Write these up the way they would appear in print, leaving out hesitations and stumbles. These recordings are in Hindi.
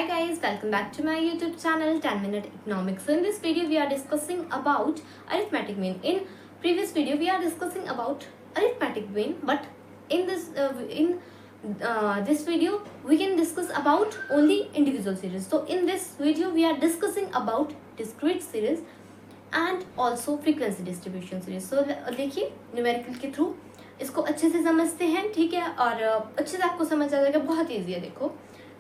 Hi guys, welcome back to my YouTube channel 10 Minute Economics. So in this video we are discussing about arithmetic mean. In previous video we are discussing about arithmetic mean, but in this video we can discuss about only individual series. So in this video we are discussing about discrete series and also frequency distribution series. So देखिए न्यूमेरिकल के थ्रू इसको अच्छे से समझते हैं, ठीक है, और अच्छे से आपको समझ आ जाएगा, बहुत ईजी है। देखो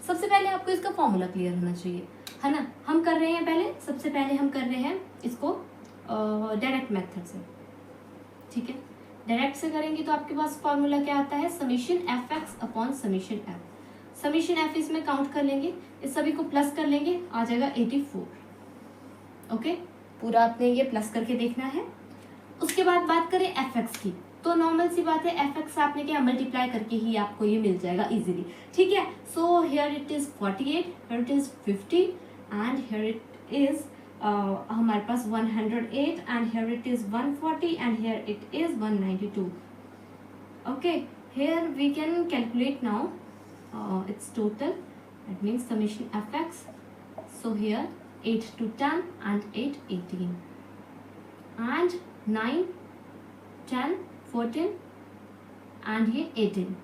सबसे पहले आपको इसका फॉर्मूला क्लियर होना चाहिए, है ना। हम कर रहे हैं सबसे पहले हम कर रहे हैं इसको डायरेक्ट मेथड से, ठीक है। डायरेक्ट से करेंगे तो आपके पास फॉर्मूला क्या आता है, summation F x upon summation F. Summation F इसमें काउंट कर लेंगे, इस सभी को प्लस कर लेंगे, आ जाएगा 84। ओके, पूरा आपने ये प्लस करके देखना है। उसके बाद बात करें एफ एक्स की, तो नॉर्मल सी बात है, एफ एक्स आपने क्या मल्टीप्लाई करके ही आपको ये मिल जाएगा इजीली, ठीक है। So here it is 48, here it is 50 and here it is हमारे पास 108 and here it is 140 and here it is 192। Okay, here we can calculate now its total, that means summation F X. So here 8 to 10 and 8 18 and 9 10 14 and ये 18,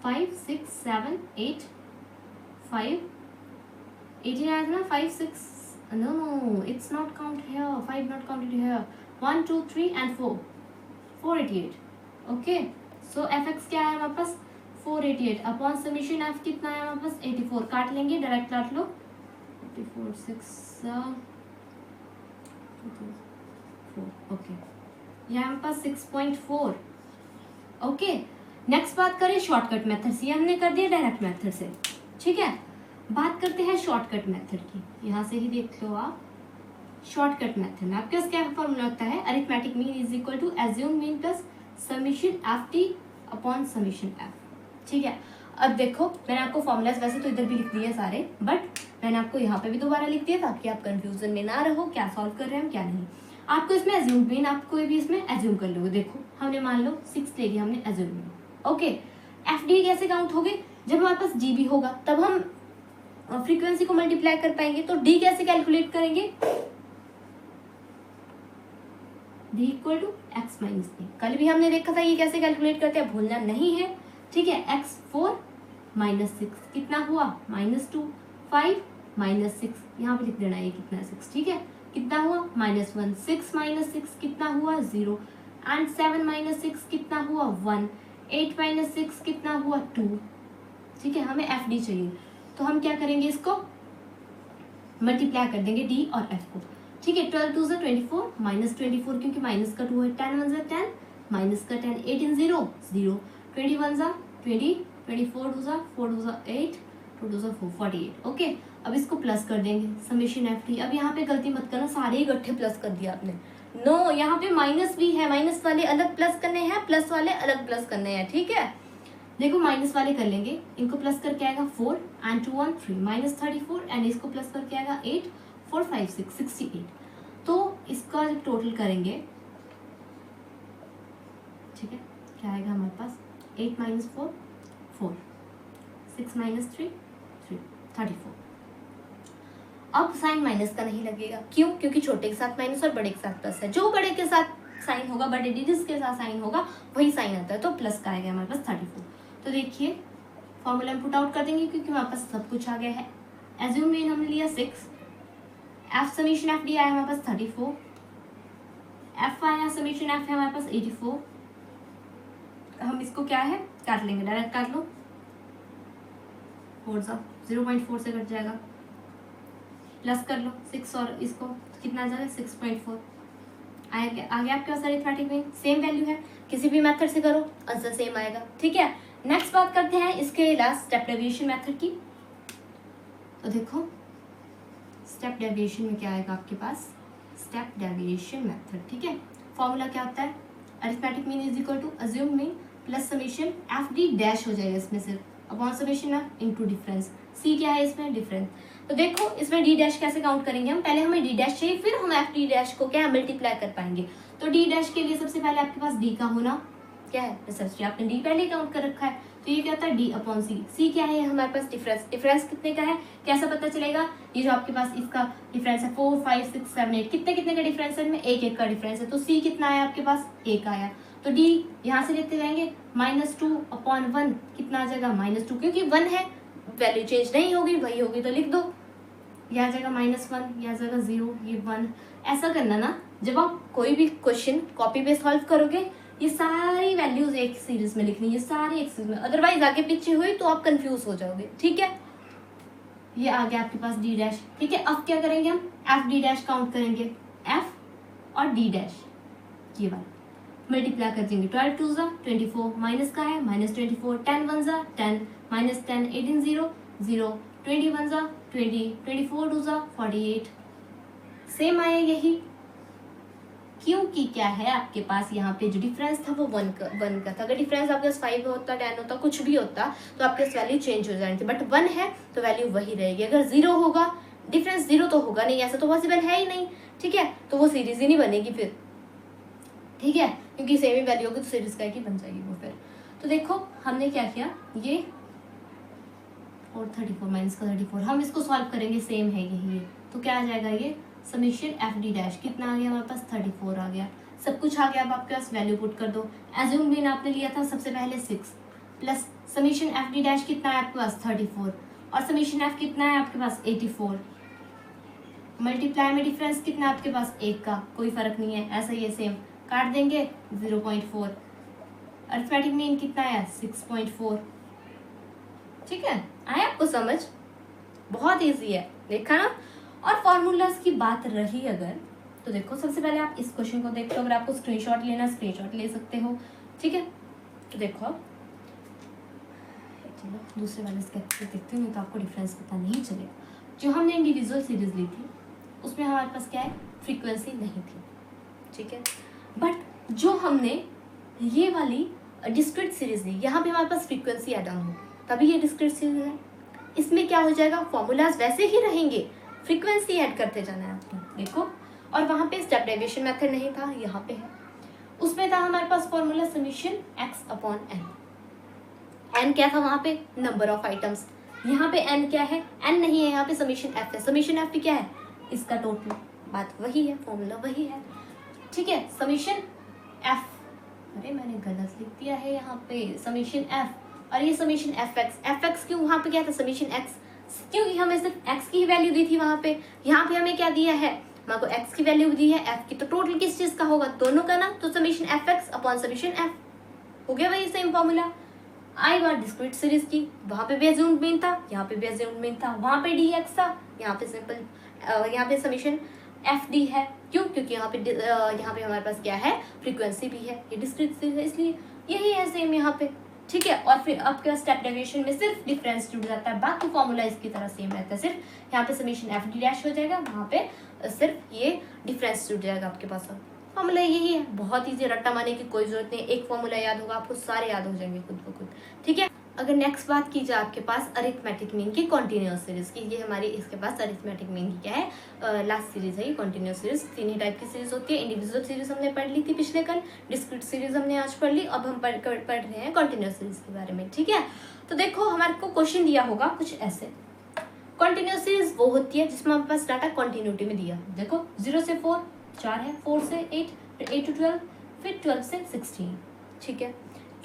5 6 7 8 5 18 आया था ना, 5 6 no it's not count here, 5 not counted here, 1 2 3 and 4 488। Okay, so F x क्या है हमारे पास 488 अपॉन समीशन एफ कितना है हमारे पास 84। काट लेंगे, डायरेक्ट काट लो, 54 6 4। ओके, यहाँ हमारे पास 6.4। ओके, नेक्स्ट बात करें शॉर्टकट मेथड से, हमने कर दिया डायरेक्ट मेथड से, ठीक है। बात करते हैं शॉर्टकट मेथड की, यहाँ से ही देख लो आप। शॉर्टकट मेथड में आपके पास क्या फॉर्मूला होता है, arithmetic mean is equal to assume mean plus summation F T upon summation F, ठीक है। अब देखो मैंने आपको फॉर्मूलाज वैसे तो इधर भी लिख दिए सारे, बट मैंने आपको यहाँ पे भी दोबारा लिख दिया ताकि आप कंफ्यूजन में ना रहो, क्या सॉल्व कर रहे हैं हम क्या नहीं। आपको इसमें एज्यूम मीन, आप कोई भी इसमें एज्यूम कर लोगे। देखो हमने मान लो 6 ले लिया हमने assume mean. Okay, F D कैसे काउंट होगी, जब हमारे पास डी भी होगा तब हम फ्रीक्वेंसी को मल्टीप्लाई कर पाएंगे। तो डी कैसे कैलकुलेट करेंगे, D equal to X minus D. कल भी हमने देखा था ये कैसे कैलकुलेट करते हैं, भूलना नहीं है, ठीक है। एक्स 4 माइनस 6 कितना हुआ -2, 5 माइनस 6 यहाँ पे लिख देना ये कितना 6, ठीक है। कितना हुआ -1, 6 माइनस 6 कितना हुआ 0 एंड 7 माइनस 6 कितना हुआ 1, 8 माइनस 6 कितना हुआ 2, ठीक है। हमें एफ डी चाहिए, तो हम क्या करेंगे, इसको मल्टीप्लाई कर देंगे डी और एफ को, ठीक है। 12 2 24 -24 क्योंकि माइनस का 2 है, 10 1 10 माइनस का 10, 18 0 0, 21 20, 24 2 4 2 8 2 2 4 48। ओके, अब इसको प्लस कर देंगे समेशन एफ टी। अब यहाँ पे गलती मत करना, सारे ही इकट्ठे प्लस कर दिया आपने, नो यहाँ पे माइनस भी है, माइनस वाले अलग प्लस करने हैं, प्लस वाले अलग प्लस करने हैं, ठीक है। देखो माइनस वाले कर लेंगे, इनको प्लस करके आएगा 4 एंड 2 1 3 -34 एंड इसको प्लस करके आएगा 8 4 5 6 68। तो इसका जब टोटल करेंगे, ठीक है, क्या आएगा हमारे पास 8 माइनस 4 4 6 माइनस 3 3 34। अब साइन माइनस का नहीं लगेगा, क्यों, क्योंकि छोटे के साथ माइनस और बड़े के साथ प्लस है। जो बड़े के साथ साइन होगा, बड़े डिजिट्स के साथ साइन होगा वही साइन आता है, तो प्लस का आएगा हमारे पास 34। तो देखिए फॉर्मूला में पुट आउट कर देंगे क्योंकि हमारे पास सब कुछ आ गया है। एज्यूम मीन हमने लिया 6, एफ समीशन एफ डी आया हमारे पास 34, एफ आया समीशन एफ है हमारे पास 84। हम इसको क्या है काट लेंगे, डायरेक्ट काट लो, 0.4 से कट जाएगा, प्लस कर लो 6 और इसको कितना आ जाएगा 6.4 आ गया आपके पास अरिथमेटिक में। सेम वैल्यू है, किसी भी मेथड से करो आंसर सेम आएगा, ठीक है। नेक्स्ट बात करते हैं इसके लास्ट स्टेप डेविएशन मेथड की। तो देखो स्टेप डेविएशन में क्या आएगा आपके पास, स्टेप डेविएशन मेथड, ठीक है। फॉर्मूला क्या होता है, arithmetic mean is equal to assume mean plus summation f D dash हो जाएगा इसमें सिर्फ upon summation f into difference. C क्या है इसमें, डिफरेंस। तो देखो इसमें डी डैश कैसे काउंट करेंगे हम, पहले हमें डी डैश चाहिए, फिर हम एफ डी डैश को क्या मल्टीप्लाई कर पाएंगे। तो डी डैश के लिए सबसे पहले आपके पास डी का होना क्या है, रिसर्च आपने डी पहले काउंट कर रखा है, तो ये क्या होता है डी अपॉन सी। सी क्या है हमारे पास डिफरेंस, डिफरेंस कितने का है कैसा पता चलेगा, ये जो आपके पास इसका डिफरेंस है 4 5 6 7 8 कितने कितने का डिफरेंस है इनमें, एक एक का डिफरेंस है, तो सी कितना आया आपके पास एक आया, तो डी यहाँ से लेते जाएंगे -2/1 कितना आ जाएगा -2, क्योंकि 1 है वैल्यू चेंज नहीं होगी वही होगी तो लिख दो, यह आ जाएगा -1 यह आ जाएगा 0 ये 1। ऐसा करना ना जब आप कोई भी क्वेश्चन कॉपी पे सॉल्व करोगे ये सारी वैल्यूज एक सीरीज में लिखनी है, सारी एक सीरीज में, अदरवाइज आगे पीछे हुई तो आप कंफ्यूज हो जाओगे। ठीक है, ये आ गया आपके पास डी डैश। ठीक है, अब क्या करेंगे हम एफ डी डैश काउंट करेंगे, एफ और डी डैश ये वाला मल्टीप्लाई कर देंगे, 12 2 24 माइनस का है -24, 10 1 10 -10 18 0 0 21 20 24 2 48 सेम आया यही, क्योंकि क्या है आपके पास यहाँ पे जो डिफरेंस था वो 1 का था। अगर डिफरेंस आपके पास 5 होता 10 होता कुछ भी होता तो आपके पास वैल्यू चेंज हो जानी थी, बट 1 है तो वैल्यू वही रहेगी। अगर 0 होगा डिफरेंस 0 तो होगा नहीं, ऐसा तो पॉसिबल है ही नहीं। ठीक है, तो वो सीरीज ही नहीं बनेगी फिर। ठीक है, क्योंकि सेम ही वैल्यू होगी तो सीरीज का ही बन जाएगी वो फिर। तो देखो हमने क्या किया, ये और 34 माइनस का 34 हम इसको सॉल्व करेंगे, सेम है यही, तो क्या आ जाएगा ये समीशन एफ डी डैश कितना आ गया हमारे पास 34 आ गया, सब कुछ आ गया। अब आपके पास वैल्यू पुट कर दो, एज्यूम भी आपने लिया था सबसे पहले 6 plus summation F D dash कितना है आपके पास 34 और समीशन एफ कितना है आपके पास 84, मल्टीप्लाई में डिफरेंस कितना है आपके पास 1 का, कोई फर्क नहीं है, ऐसा ही है सेम, काट देंगे 0.4, अरिथमेटिक मीन कितना है 6.4। ठीक है, आया आपको समझ, बहुत इजी है, देखा ना। और फॉर्मूलाज की बात रही अगर तो देखो सबसे पहले आप इस क्वेश्चन को देख लो, अगर आपको स्क्रीनशॉट लेना स्क्रीनशॉट ले सकते हो। ठीक है, तो देखो चलो दूसरे वाले स्केच पे देखते हो, नहीं तो आपको डिफरेंस पता नहीं चलेगा। जो हमने इंडिविजुअल सीरीज ली थी उसमें हमारे पास क्या है फ्रीक्वेंसी नहीं थी। ठीक है, बट जो हमने ये वाली डिस्क्रीट सीरीज ली यहाँ पे हमारे पास फ्रीक्वेंसी ऐड ऑन होगी, तभी ये डिस्क्रीट सीरीज है। इसमें क्या हो जाएगा फॉर्मूलाज वैसे ही रहेंगे, फ्रीक्वेंसी ऐड करते जाना है आपको। देखो, और वहाँ पे स्टेप डेविएशन मेथड नहीं था, यहाँ पे है। उसमें था हमारे पास formula summation x upon n। n क्या था वहाँ पे नंबर ऑफ आइटम्स, यहाँ पे n क्या है n नहीं है, यहाँ पे समीशन f है। समीशन f भी क्या है इसका टोटल, बात वही है, फॉर्मूला वही है। ठीक है, समीशन f, अरे मैंने गलत लिख दिया है यहाँ पे समीशन f और ये समीशन fx क्यों वहाँ पे क्या था समीशन x, क्योंकि हमें सिर्फ x की वैल्यू दी थी वहाँ पे, यहाँ पे हमें क्या दिया है हमारे को x की वैल्यू दी है f की, तो टोटल किस चीज का होगा दोनों का ना, तो summation fx upon summation f हो गया वही सेम फॉर्मूला। आई बार डिस्क्रीट सीरीज की, वहाँ पे भी अज्यूम्ड मीन था, यहाँ पे भी अज्यूम्ड मीन था, वहाँ पे dx था, यहाँ पे सिंपल यहाँ पे समीशन fd है, क्यों क्योंकि यहाँ पे हमारे पास क्या है फ्रीक्वेंसी भी है, ये डिस्क्रीट सीरीज है इसलिए यही है सेम यहाँ पे। ठीक है, और फिर आपके स्टेप डेविएशन में सिर्फ डिफरेंस जुड़ जाता है, बाकी फॉर्मूला इसकी तरह सेम रहता है, सिर्फ यहाँ पे समीशन एफ डी डैश हो जाएगा, वहाँ पे सिर्फ ये डिफरेंस जुड़ जाएगा आपके पास। फॉर्मूला यही है, बहुत ईजी, रट्टा मारने की कोई जरूरत नहीं, एक फॉर्मूला याद होगा आपको सारे याद हो जाएंगे खुद ब खुद। ठीक है, अगर नेक्स्ट बात की जाए आपके पास अरिथमेटिक मीन की कॉन्टिन्यूस सीरीज की, ये हमारी इसके पास अरिथमेटिक मीन की क्या है लास्ट सीरीज है ये कॉन्टिन्यूस सीरीज। तीन ही टाइप की सीरीज होती है, इंडिविजुअल सीरीज हमने पढ़ ली थी पिछले कल, डिस्क्रीट सीरीज हमने आज पढ़ ली, अब हम पढ़ रहे हैं कॉन्टिन्यूस सीरीज के बारे में। ठीक है, तो देखो हमारे को क्वेश्चन दिया होगा कुछ ऐसे, कॉन्टिन्यूस सीरीज वो होती है जिसमें हमारे पास डाटा कॉन्टिन्यूटी में दिया, देखो 0 से 4 4 है, 4 से 8, फिर 8 to 12, फिर 12 से 16। ठीक है,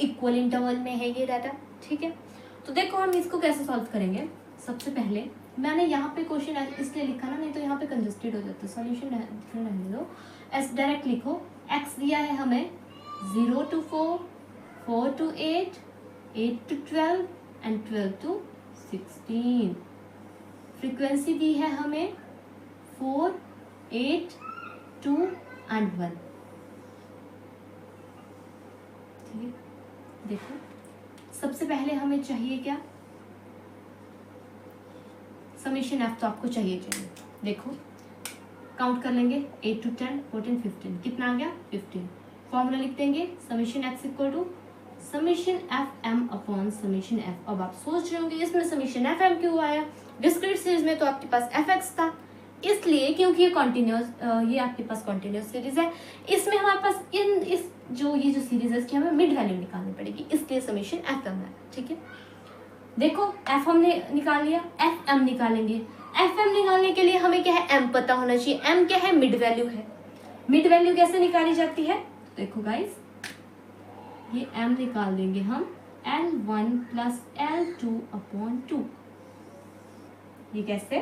इक्वल इंटरवल में है ये डाटा। ठीक है, तो देखो हम इसको कैसे सॉल्व करेंगे। सबसे पहले मैंने यहाँ पे क्वेश्चन इसलिए लिखा ना, नहीं तो यहाँ पे कंजस्टेड हो जाता है, सॉल्यूशन रहने दो, ऐसे डायरेक्ट लिखो। x दिया है हमें 0 to 4, 4 to 8, 8 to 12 and 12 to 16। Frequency दी है हमें 4, 8, 2 एंड 1। ठीक है, देखो सबसे पहले हमें चाहिए क्या समीशन एफ, तो आपको चाहिए। देखो काउंट कर लेंगे 8 to 10, 14, 15, कितना आ गया 15। फॉर्मूला लिख देंगे summation X equal to summation F M upon summation F. अब आप सोच रहे होंगे इसमें समीशन एफ एम क्यों आया, डिस्क्रीट सीरीज में तो आपके पास एफ एक्स था, इसलिए क्योंकि ये कॉन्टिन्यूस, ये आपके पास कॉन्टिन्यूस सीरीज है, इसमें हमारे पास ये जो सीरीज है इसकी हमें मिड वैल्यू निकालनी पड़ेगी, इसलिए समीशन एफ एम है। ठीक है, देखो एफ हमने निकाल लिया, एफ एम निकालेंगे। एफ एम निकालने के लिए हमें क्या है, एम पता होना चाहिए। एम क्या है, मिड वैल्यू है। मिड वैल्यू कैसे निकाली जाती है, देखो गाइस, ये एम निकाल देंगे हम L1 प्लस L2 अपॉन 2। ये कैसे,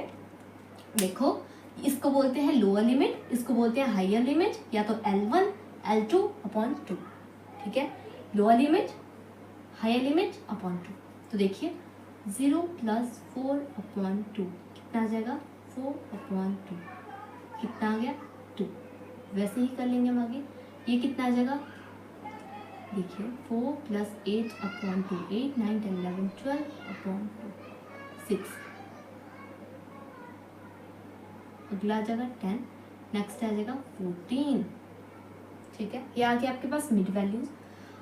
देखो इसको बोलते हैं लोअर लिमिट, इसको बोलते हैं हायर लिमिट, या तो L1 L2 अपॉन 2। ठीक है, lower limit higher limit upon 2। तो देखिए 0 प्लस 4 अपॉन 2 कितना आ जाएगा, 4 अपॉन 2 कितना आ गया, 2। वैसे ही कर लेंगे हम आगे, ये कितना आ जाएगा, देखिए 4 प्लस 8 अपॉन 2, 8 9 10 11 12 अपॉन 2 6। अगला आ जाएगा 10, नेक्स्ट आ जाएगा 14। ठीक है, ये आ गया आपके पास मिड वैल्यूज।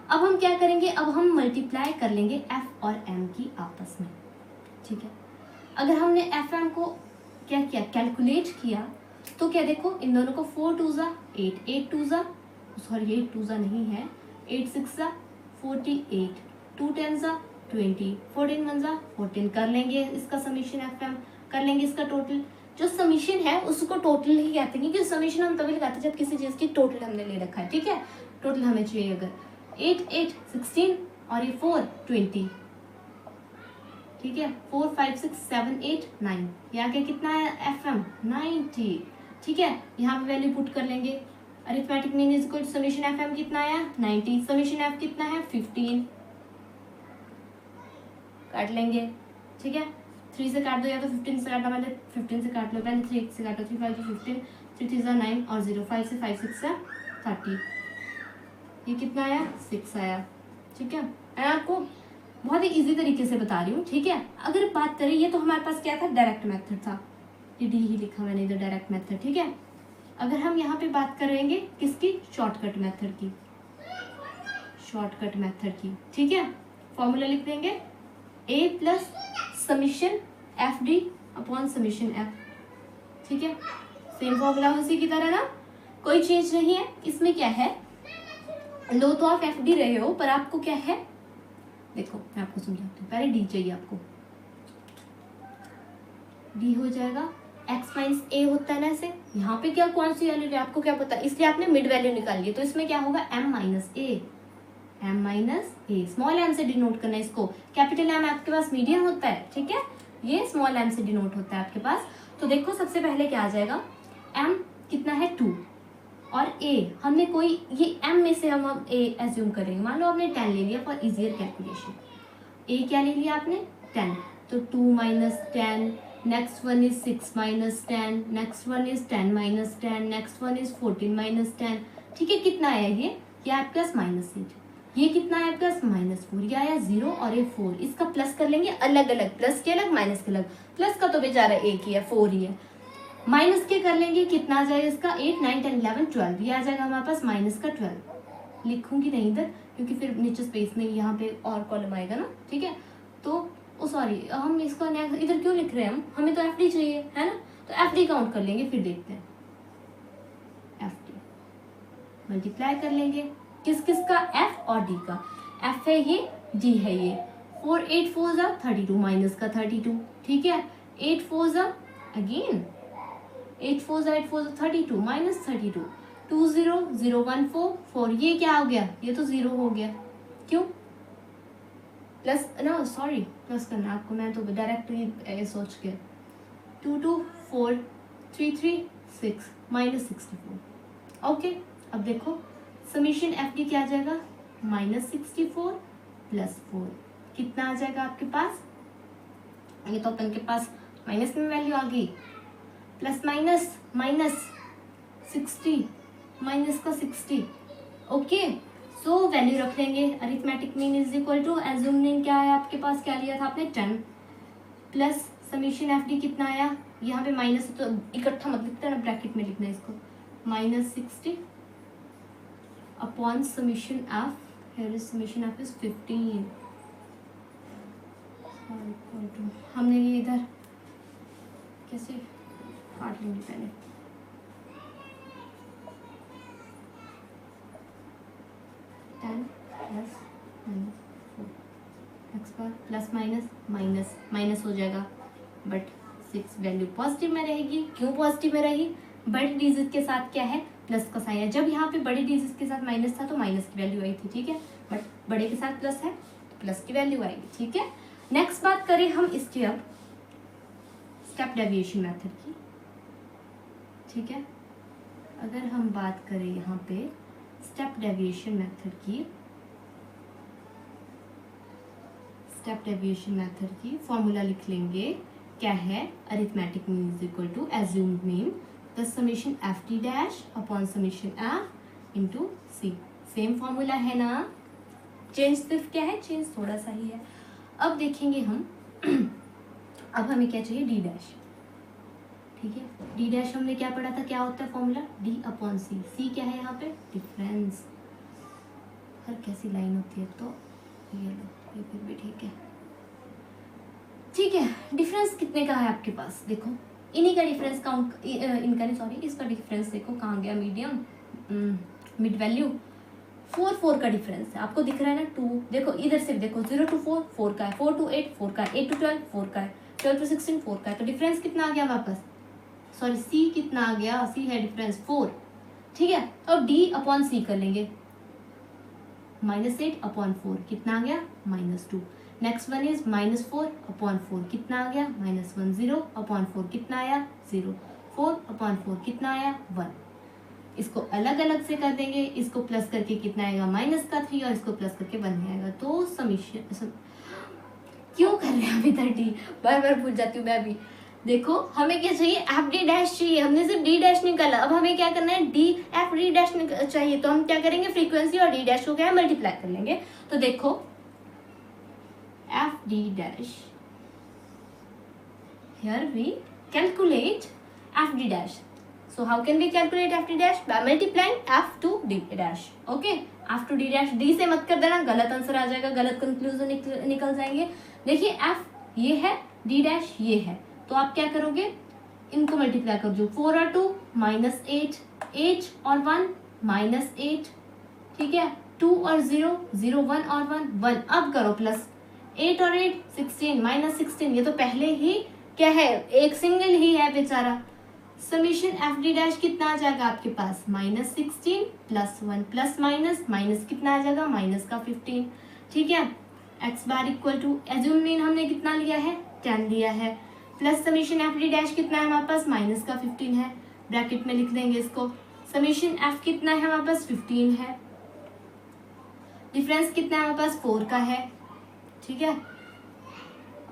अब हम क्या करेंगे, अब हम मल्टीप्लाई कर लेंगे एफ और एम की आपस में। ठीक है, अगर हमने एफ एम को क्या किया, कैलकुलेट किया, तो क्या देखो इन दोनों को 4 2 ज़ा 8, 8 2 ज़ा, सॉरी 8 2 ज़ा नहीं है, 8 6 ज़ा 48, 2 10 ज़ा 20, 14 1 ज़ा 14। कर लेंगे इसका समीशन एफ एम, कर लेंगे इसका टोटल। जो समीशन है उसको टोटल ही कहते हैं, क्योंकि समीशन हम तभी लगाते हैं जब किसी चीज़ की टोटल हमने ले रखा है। ठीक है, टोटल हमें चाहिए, अगर 8 8 16 और ये 4 20। ठीक है, 4 5 6 7 8 9, ये आगे कितना है एफ एम 90। ठीक है, यहाँ पे वैल्यू पुट कर लेंगे, arithmetic mean is equal to summation F M कितना आया 90, समीशन एफ कितना है 15। काट लेंगे। ठीक है, 3 से काट दो, या तो 15 से काटना, पहले 15 से काट लो, पहले 3 से काटो, 3 5 15, 3 3 9 और 0 5 से 5 6 से 30, ये कितना आया 6 आया। ठीक है, मैं आपको बहुत ही इजी तरीके से बता रही हूँ। ठीक है, अगर बात करें, ये तो हमारे पास क्या था, डायरेक्ट मेथड था, ये डी ही लिखा मैंने इधर, डायरेक्ट मेथड। ठीक है, अगर हम यहाँ पे बात करेंगे किसकी, शॉर्टकट मेथड की, शॉर्टकट मेथड की। ठीक है, फॉर्मूला लिख देंगे A plus summation F d upon summation F. ठीक है, सेम फॉर्मूला उसी की तरह ना, कोई चेंज नहीं है इसमें। क्या है, लो तो आप एफ डी रहे हो, पर आपको क्या है, देखो मैं आपको समझाती हूँ, पहले डी चाहिए आपको, डी हो जाएगा एक्स माइनस ए होता है ना ऐसे, यहाँ पे क्या कौन सी वैल्यू है आपको क्या पता, इसलिए आपने मिड वैल्यू निकाल ली, तो इसमें क्या होगा एम माइनस ए, एम माइनस ए, स्मॉल एम से डिनोट करना है इसको, कैपिटल एम आपके पास मीडियम होता है। ठीक है, ये स्मॉल एम से डिनोट होता है आपके पास। तो देखो सबसे पहले क्या आ जाएगा, एम कितना है 2, और ए हमने कोई, ये एम में से हम ए एज्यूम करेंगे, मान लो आपने 10 ले लिया फॉर इजियर कैलकुलेशन, ए क्या ले लिया आपने 10, तो 2 minus 10, next one is 6 minus 10, next one is 10 minus 10, next one is 14 minus 10। ठीक है, कितना आया ये आपके पास -8, ये कितना है आपके पास -4, ये आया 0 और ये 4, इसका प्लस कर लेंगे अलग अलग, प्लस के अलग माइनस के अलग, प्लस का तो बेचारा एक ही है 4 ही है, माइनस के कर लेंगे, कितना आ जाएगा इसका 8 9 10 11 12, ये आ जाएगा हमारे पास माइनस का 12। लिखूंगी नहीं इधर क्योंकि फिर नीचे स्पेस नहीं, यहाँ पे और कॉलम आएगा ना। ठीक है, तो सॉरी हम इसका इधर क्यों लिख रहे हैं, हमें तो एफ डी चाहिए है ना, तो एफ डी काउंट कर लेंगे, फिर देखते हैं एफ डी मल्टीप्लाई कर लेंगे किस किस का, एफ और डी का, एफ है ये, डी है ये, 4 8 4 ज़ा 32 माइनस का 32। ठीक है, 8 4 ज़ा अगेन 8 4 ज़ा 8 4 ज़ा 32 माइनस 32, 2 0 0 1 4 4, ये क्या हो गया, ये तो 0 हो गया, क्यों प्लस ना, सॉरी प्लस करना आपको, मैं तो डायरेक्ट सोच के 2 2 4 3 3 6 माइनस 64। ओके, अब देखो समीशन एफ डी क्या आ जाएगा -64 प्लस 4, कितना आ जाएगा आपके पास, ये तो अपन के पास माइनस में वैल्यू आ गई, प्लस माइनस माइनस 60 माइनस का 60। ओके, सो वैल्यू रख लेंगे, arithmetic mean is equal to, assuming क्या है आपके पास, क्या लिया था आपने 10, प्लस समीशन एफ डी कितना आया, यहाँ पे माइनस तो इकट्ठा मत लिखते ना, ब्रैकेट में लिखना है इसको, -60 upon summation F, here is summation f is 15। हमने ये इधर कैसे काट काट लेंगे पहले। एक्स बार प्लस माइनस माइनस माइनस हो जाएगा, बट 6 वैल्यू पॉजिटिव में रहेगी। क्यों पॉजिटिव में रही? बड़े डिजिट के साथ क्या है, प्लस का साइन है। जब यहाँ पे बड़े डिजिट के साथ माइनस था तो माइनस की वैल्यू आई थी, ठीक है, बट बड़े के साथ प्लस है तो प्लस की वैल्यू आएगी, ठीक है। नेक्स्ट बात करें हम इसकी अब स्टेप डेविएशन मेथड की, ठीक है। अगर हम बात करें यहाँ पे स्टेप डेविएशन मेथड की, स्टेप डेविएशन मेथड की फॉर्मूला लिख लेंगे। क्या है? Arithmetic mean is equal to assumed mean the summation F T dash upon summation F into C. Same formula है ना, चेंज सिर्फ क्या है, चेंज थोड़ा सा ही है। अब देखेंगे हम अब हमें क्या चाहिए, डी डैश, ठीक है। डी डैश हमने क्या पढ़ा था, क्या होता है फॉर्मूला, डी अपॉन सी। सी क्या है यहाँ पे, डिफरेंस। हर कैसी लाइन होती है, तो ये लो, ये फिर भी ठीक है, ठीक है। डिफरेंस कितने का है आपके पास, देखो इन्हीं का डिफरेंस काउंट, इनका नहीं सॉरी, इसका डिफरेंस देखो कहाँ गया, मीडियम मिड वैल्यू 4 4 का डिफरेंस है, आपको दिख रहा है ना 2। देखो इधर से देखो 0 to 4 4 का है, 4 to 8 4 का है, 8 to 12 4 का है, 12 to 16 4 का है। तो डिफरेंस कितना आ गया वापस, सॉरी सी कितना आ गया, सी है डिफरेंस 4, ठीक है। अब डी अपॉन सी कर लेंगे, -8 अपॉन 4 कितना आ गया, -2। नेक्स्ट वन इज -4 अपॉन 4 कितना आ गया, -1। 0 अपॉन 4 कितना आया, 0। 4 अपॉन 4 कितना आया, 1। इसको अलग अलग से कर देंगे, इसको प्लस करके कितना आएगा, -3, और इसको प्लस करके 1 आएगा। तो समीशन क्यों कर रहे हैं अभी 30, बार बार भूल जाती हूँ मैं अभी। देखो हमें क्या चाहिए, एफ डी डैश चाहिए, हमने सिर्फ डी डैश निकाला। अब हमें क्या करना है, डी एफ डी डैश चाहिए, तो हम क्या करेंगे, फ्रीक्वेंसी और डी डैश को क्या है, मल्टीप्लाई कर लेंगे। तो देखो F D dash, here we calculate F D dash. So how can we calculate f d dash? By multiplying f to d dash. Okay? f to d dash, d से मत कर देना, गलत आंसर आ जाएगा, गलत कंक्लूजन निकल जाएंगे। देखिए f ये है, d dash ये है, तो आप क्या करोगे, इनको मल्टीप्लाई कर दो। 4 और 2 -8, 8 और 1 -8, ठीक है। 2 और 0 0, 1 और 1 1। अब करो प्लस 8 और 8 16, -16। ये तो पहले ही क्या है, एक सिंगल ही है बेचारा। समीशन एफ डी डैश कितना आ जाएगा आपके पास, -16 प्लस 1 प्लस माइनस माइनस कितना आ जाएगा, माइनस का 15, ठीक है। X bar equal to assume mean हमने कितना लिया है, 10 लिया है, plus summation F D dash कितना है हमारे पास, माइनस का 15 है, ब्रैकेट में लिख देंगे इसको। समीशन एफ कितना है हमारे पास, 15 है, डिफरेंस कितना है हमारे पास, 4 का है, ठीक है।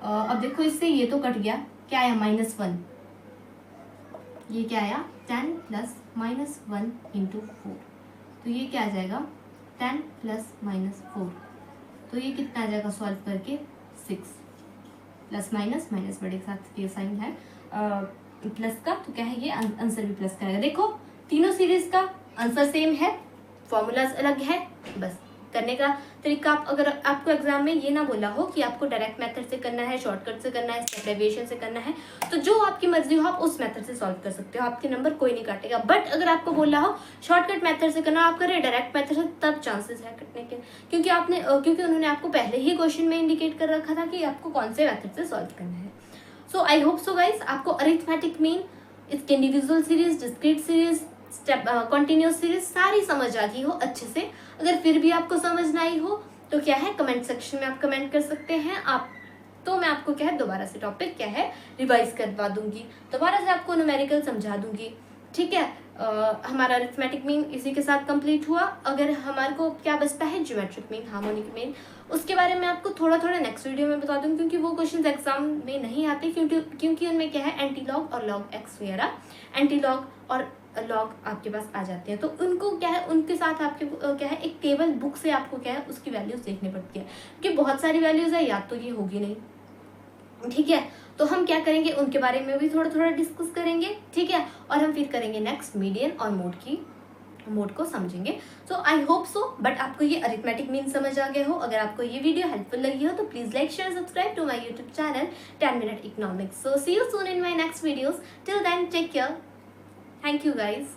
अब देखो इससे ये तो कट गया, क्या आया, -1, ये क्या आया, 10 प्लस -1 इंटू 4, तो ये क्या आ जाएगा, 10 प्लस -4, तो ये कितना आ जाएगा सॉल्व करके, 6 प्लस माइनस माइनस बड़े के साथ ये साइन है प्लस का, तो क्या है ये आंसर भी प्लस का आएगा। देखो तीनों सीरीज का आंसर सेम है, फॉर्मूलाज अलग है, बस करने का तरीका। आप अगर आपको एग्जाम में ये ना बोला हो कि आपको डायरेक्ट मेथड से करना है, शॉर्टकट से करना है, स्टेप डेविएशन से करना है, तो जो आपकी मर्जी हो आप उस मेथड से सॉल्व कर सकते हो, आपके नंबर कोई नहीं काटेगा। बट अगर आपको बोला हो शॉर्टकट मेथड से करना, आप करें डायरेक्ट मेथड से, तब चांसेस है कटने के, क्योंकि उन्होंने आपको पहले ही क्वेश्चन में इंडिकेट कर रखा था कि आपको कौन से मेथड से सॉल्व करना है। सो आई होप सो गाइस आपको अरिथमेटिक मीन, इसके individual series, discrete series, step continuous series सारी समझ आ गई हो अच्छे से। अगर फिर भी आपको समझ ना आई हो तो क्या है, कमेंट सेक्शन में आप कमेंट कर सकते हैं आप, तो मैं आपको क्या है दोबारा से टॉपिक क्या है रिवाइज करवा दूंगी, दोबारा से आपको न्यूमेरिकल समझा दूंगी, ठीक है। हमारा अरिथमेटिक मीन इसी के साथ कंप्लीट हुआ। अगर हमारे को क्या बचता है, ज्योमेट्रिक मीन, हार्मोनिक मीन, उसके बारे में आपको थोड़ा थोड़ा नेक्स्ट वीडियो में बता दूंगी, क्योंकि वो क्वेश्चन एग्जाम में नहीं आते, क्योंकि उनमें क्या है एंटी लॉग और लॉग एक्स वगैरह, एंटी लॉग और लॉग आपके पास आ जाते हैं, तो उनको क्या है, उनके साथ आपके क्या है एक टेबल बुक से आपको क्या है उसकी वैल्यूज देखनी पड़ती है, क्योंकि बहुत सारी वैल्यूज है, याद तो ये होगी नहीं, ठीक है। तो हम क्या करेंगे, उनके बारे में भी थोड़ा थोड़ा डिस्कस करेंगे, ठीक है। और हम फिर करेंगे नेक्स्ट मीडियन और मोड की मोड को समझेंगे। सो आई होप सो, बट आपको ये अरिथमेटिक मीन समझ आ गया हो। अगर आपको ये वीडियो हेल्पफुल लगी हो तो please like share subscribe to my YouTube channel 10 Minute Economics। So see you soon in my next videos. Till then take care. Thank you guys.